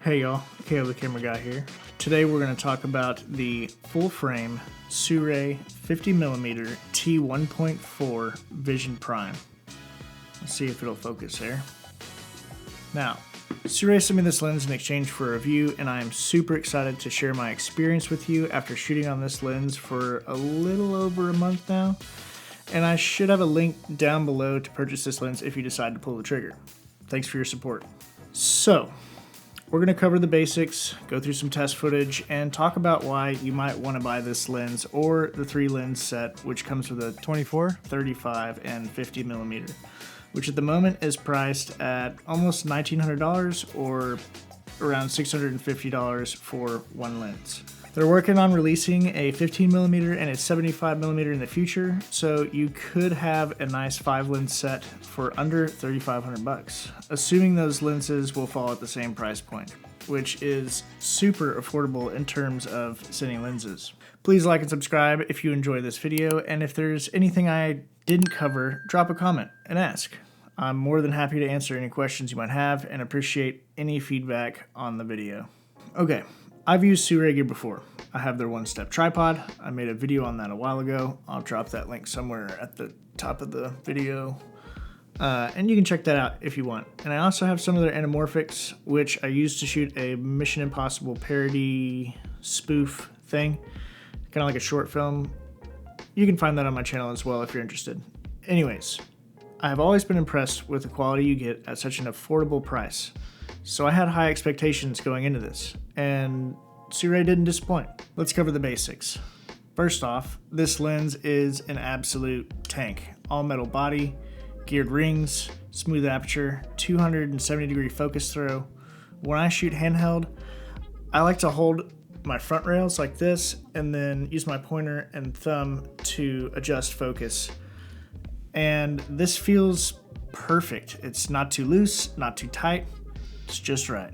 Hey y'all, Caleb the Camera Guy here. Today we're going to talk about the full frame Sirui 50mm T1.4 Vision Prime. Let's see if it'll focus here. Now, Sirui sent me this lens in exchange for a review, and I am super excited to share my experience with you after shooting on this lens for a little over a month now. And I should have a link down below to purchase this lens if you decide to pull the trigger. Thanks for your support. So, we're going to cover the basics, go through some test footage, and talk about why you might want to buy this lens or the 3-lens set, which comes with a 24, 35, and 50mm, which at the moment is priced at almost $1,900 or around $650 for one lens. They're working on releasing a 15mm and a 75mm in the future, so you could have a nice 5-lens set for under $3,500, assuming those lenses will fall at the same price point, which is super affordable in terms of Cine lenses. Please like and subscribe if you enjoy this video, and if there's anything I didn't cover, drop a comment and ask. I'm more than happy to answer any questions you might have and appreciate any feedback on the video. Okay. I've used Sirui gear before. I have their one-step tripod. I made a video on that a while ago. I'll drop that link somewhere at the top of the video. And you can check that out if you want. And I also have some of their anamorphics, which I used to shoot a Mission Impossible parody spoof thing. Kind of like a short film. You can find that on my channel as well if you're interested. Anyways, I have always been impressed with the quality you get at such an affordable price. So I had high expectations going into this, and Sirui didn't disappoint. Let's cover the basics. First off, this lens is an absolute tank. All metal body, geared rings, smooth aperture, 270-degree focus throw. When I shoot handheld, I like to hold my front rails like this and then use my pointer and thumb to adjust focus. And this feels perfect. It's not too loose, not too tight. It's just right.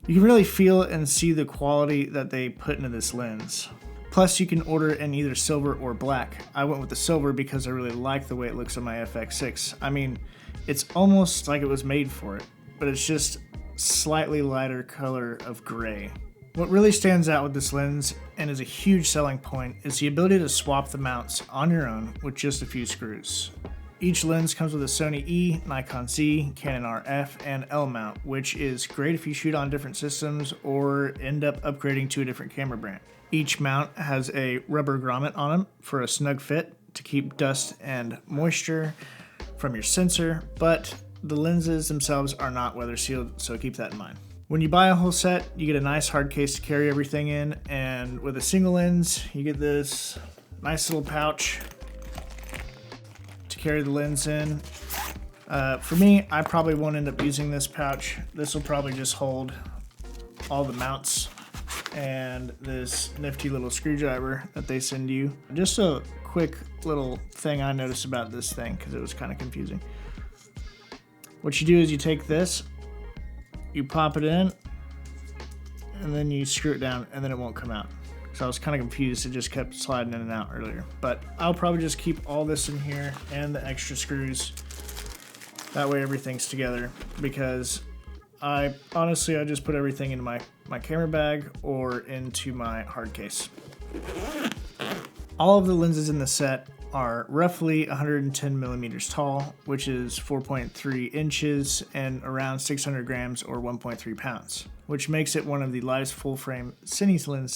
You can really feel and see the quality that they put into this lens. Plus, you can order in either silver or black. I went with the silver because I really like the way it looks on my FX6. I mean, it's almost like it was made for it, but it's just slightly lighter color of gray. What really stands out with this lens, and is a huge selling point, is the ability to swap the mounts on your own with just a few screws. Each lens comes with a Sony E, Nikon Z, Canon RF, and L mount, which is great if you shoot on different systems or end up upgrading to a different camera brand. Each mount has a rubber grommet on them for a snug fit to keep dust and moisture from your sensor, but the lenses themselves are not weather sealed, so keep that in mind. When you buy a whole set, you get a nice hard case to carry everything in, and with a single lens, you get this nice little pouch carry the lens in. For me, I probably won't end up using this pouch. This will probably just hold all the mounts and this nifty little screwdriver that they send you. Just a quick little thing I noticed about this thing because it was kind of confusing. What you do is you take this, you pop it in, and then you screw it down, and then it won't come out. So I was kind of confused, it just kept sliding in and out earlier. But I'll probably just keep all this in here and the extra screws. That way everything's together, because I just put everything into my camera bag or into my hard case. All of the lenses in the set are roughly 110 millimeters tall, which is 4.3 inches and around 600 grams or 1.3 pounds, which makes it one of the lightest full-frame Cine lens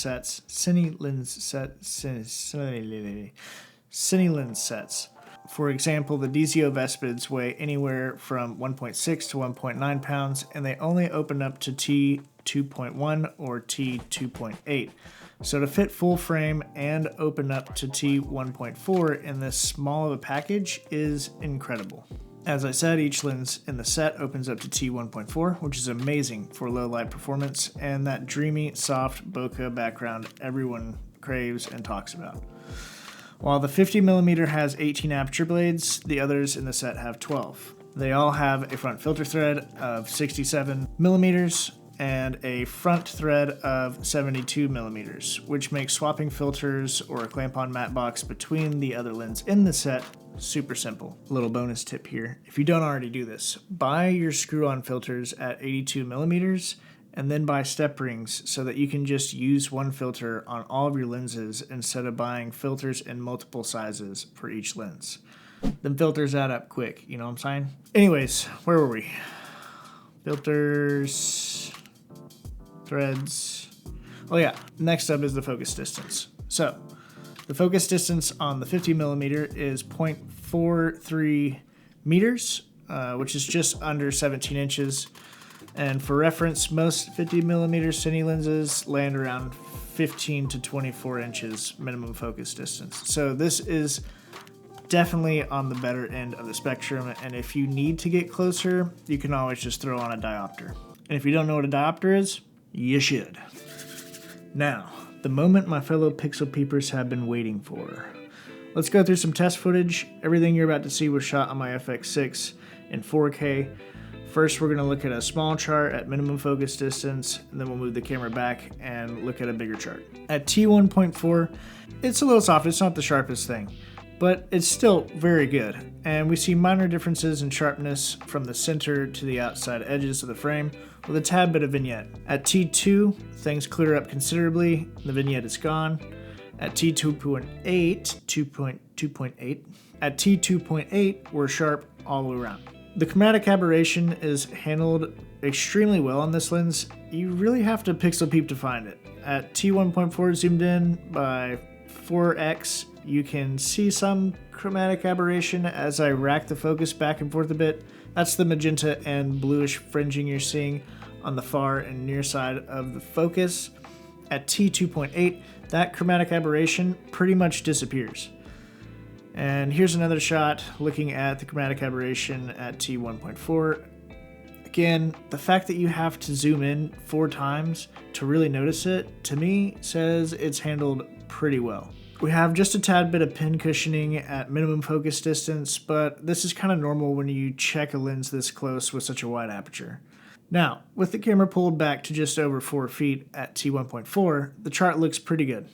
sets. For example, the DZO Vespids weigh anywhere from 1.6 to 1.9 pounds, and they only open up to T2.1 or T2.8. So to fit full frame and open up to T1.4 in this small of a package is incredible. As I said, each lens in the set opens up to T1.4, which is amazing for low light performance and that dreamy, soft bokeh background everyone craves and talks about. While the 50mm has 18 aperture blades, the others in the set have 12. They all have a front filter thread of 67mm and a front thread of 72 millimeters, which makes swapping filters or a clamp-on matte box between the other lens in the set super simple. A little bonus tip here, if you don't already do this, buy your screw-on filters at 82 millimeters and then buy step rings so that you can just use one filter on all of your lenses instead of buying filters in multiple sizes for each lens. Them filters add up quick, you know what I'm saying? Anyways, where were we? Filters, threads. Oh yeah, next up is the focus distance. So, the focus distance on the 50mm is 0.43 meters, which is just under 17 inches. And for reference, most 50mm Cine lenses land around 15 to 24 inches minimum focus distance. So this is definitely on the better end of the spectrum, and if you need to get closer, you can always just throw on a diopter. And if you don't know what a diopter is, you should. Now, the moment my fellow pixel peepers have been waiting for. Let's go through some test footage. Everything you're about to see was shot on my FX6 in 4K. First, we're going to look at a small chart at minimum focus distance, and then we'll move the camera back and look at a bigger chart. At T1.4, it's a little soft, it's not the sharpest thing, but it's still very good. And we see minor differences in sharpness from the center to the outside edges of the frame, with a tad bit of vignette. At T2, things clear up considerably, the vignette is gone. At T2.8, we're sharp all the way around. The chromatic aberration is handled extremely well on this lens. You really have to pixel peep to find it. At T1.4 zoomed in by 4x, you can see some chromatic aberration as I rack the focus back and forth a bit. That's the magenta and bluish fringing you're seeing on the far and near side of the focus. At T2.8, that chromatic aberration pretty much disappears. And here's another shot looking at the chromatic aberration at T1.4. Again, the fact that you have to zoom in 4 times to really notice it, to me, says it's handled pretty well. We have just a tad bit of pin cushioning at minimum focus distance, but this is kind of normal when you check a lens this close with such a wide aperture. Now, with the camera pulled back to just over 4 feet at T1.4, the chart looks pretty good.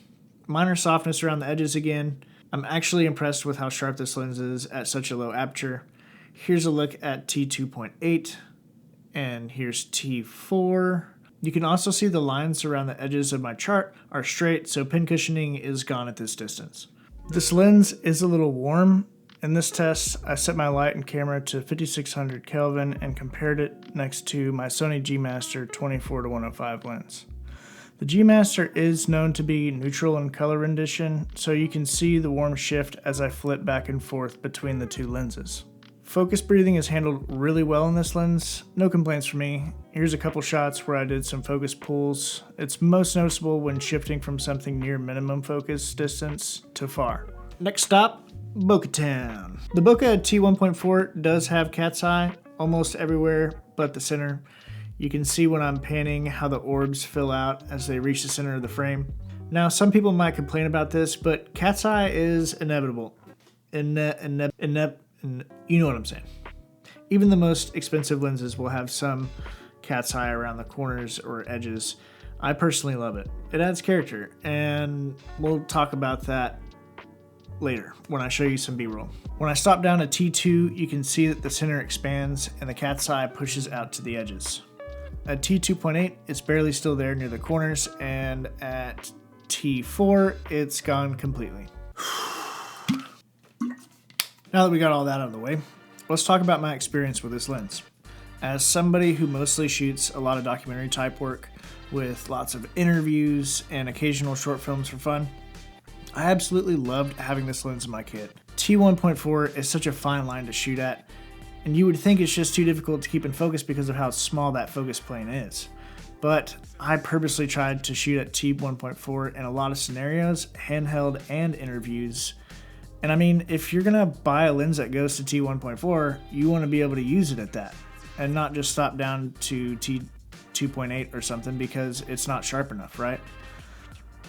Minor softness around the edges again. I'm actually impressed with how sharp this lens is at such a low aperture. Here's a look at T2.8, and here's T4. You can also see the lines around the edges of my chart are straight, so pin cushioning is gone at this distance. This lens is a little warm. In this test, I set my light and camera to 5600 Kelvin and compared it next to my Sony G Master 24-105 lens. The G Master is known to be neutral in color rendition, so you can see the warm shift as I flip back and forth between the two lenses. Focus breathing is handled really well in this lens, no complaints from me. Here's a couple shots where I did some focus pulls. It's most noticeable when shifting from something near minimum focus distance to far. Next stop, Bokeh Town. The Bokeh T1.4 does have cat's eye almost everywhere but the center. You can see when I'm panning how the orbs fill out as they reach the center of the frame. Now, some people might complain about this, but cat's eye is inevitable. You know what I'm saying. Even the most expensive lenses will have some cat's eye around the corners or edges. I personally love it. It adds character, and we'll talk about that later when I show you some B-roll. When I stop down at T2, you can see that the center expands and the cat's eye pushes out to the edges. At T2.8, it's barely still there near the corners, and at T4, it's gone completely. Now that we got all that out of the way, let's talk about my experience with this lens. As somebody who mostly shoots a lot of documentary type work with lots of interviews and occasional short films for fun, I absolutely loved having this lens in my kit. T1.4 is such a fine line to shoot at, and you would think it's just too difficult to keep in focus because of how small that focus plane is. But I purposely tried to shoot at T1.4 in a lot of scenarios, handheld and interviews. And I mean, if you're gonna buy a lens that goes to T1.4, you wanna be able to use it at that, and not just stop down to T2.8 or something because it's not sharp enough, right?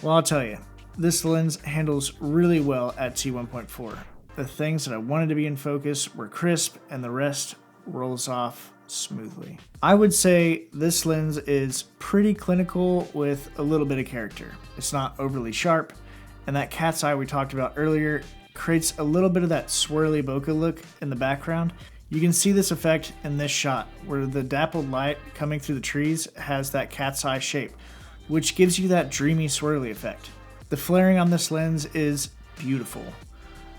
Well, I'll tell you, this lens handles really well at T1.4. The things that I wanted to be in focus were crisp, and the rest rolls off smoothly. I would say this lens is pretty clinical with a little bit of character. It's not overly sharp, and that cat's eye we talked about earlier creates a little bit of that swirly bokeh look in the background. You can see this effect in this shot, where the dappled light coming through the trees has that cat's eye shape, which gives you that dreamy swirly effect. The flaring on this lens is beautiful.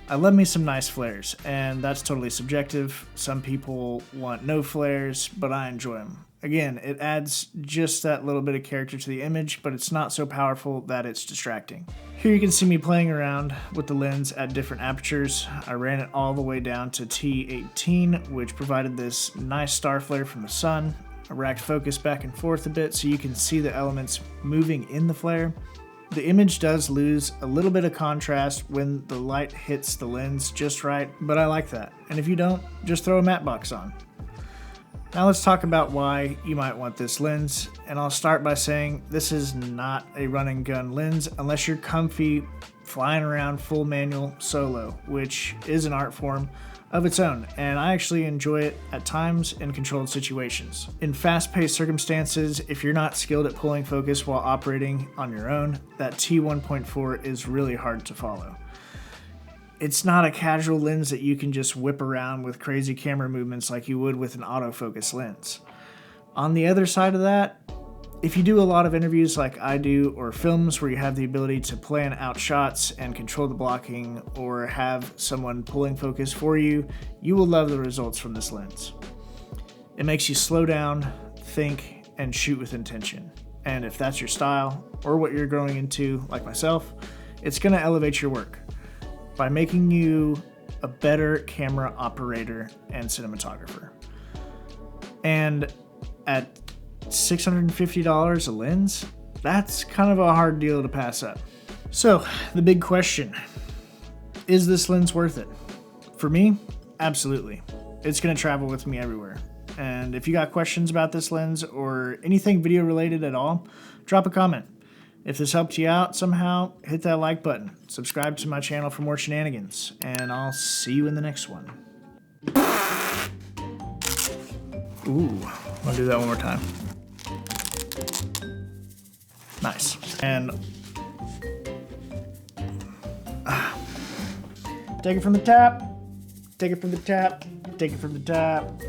I love me some nice flares, and that's totally subjective. Some people want no flares, but I enjoy them. Again, it adds just that little bit of character to the image, but it's not so powerful that it's distracting. Here you can see me playing around with the lens at different apertures. I ran it all the way down to T18, which provided this nice star flare from the sun. I racked focus back and forth a bit so you can see the elements moving in the flare. The image does lose a little bit of contrast when the light hits the lens just right, but I like that. And if you don't, just throw a matte box on. Now let's talk about why you might want this lens, and I'll start by saying this is not a run and gun lens unless you're comfy flying around full manual solo, which is an art form of its own, and I actually enjoy it at times in controlled situations. In fast-paced circumstances, if you're not skilled at pulling focus while operating on your own, that T1.4 is really hard to follow. It's not a casual lens that you can just whip around with crazy camera movements like you would with an autofocus lens. On the other side of that, if you do a lot of interviews like I do, or films where you have the ability to plan out shots and control the blocking, or have someone pulling focus for you, you will love the results from this lens. It makes you slow down, think, and shoot with intention. And if that's your style, or what you're growing into, like myself, it's going to elevate your work by making you a better camera operator and cinematographer. And at $650 a lens, that's kind of a hard deal to pass up. So the big question, is this lens worth it? For me, absolutely. It's gonna travel with me everywhere. And if you got questions about this lens or anything video related at all, drop a comment. If this helped you out somehow, hit that like button. Subscribe to my channel for more shenanigans, and I'll see you in the next one. Ooh, I'll do that one more time. Nice. And take it from the top, take it from the top, take it from the top.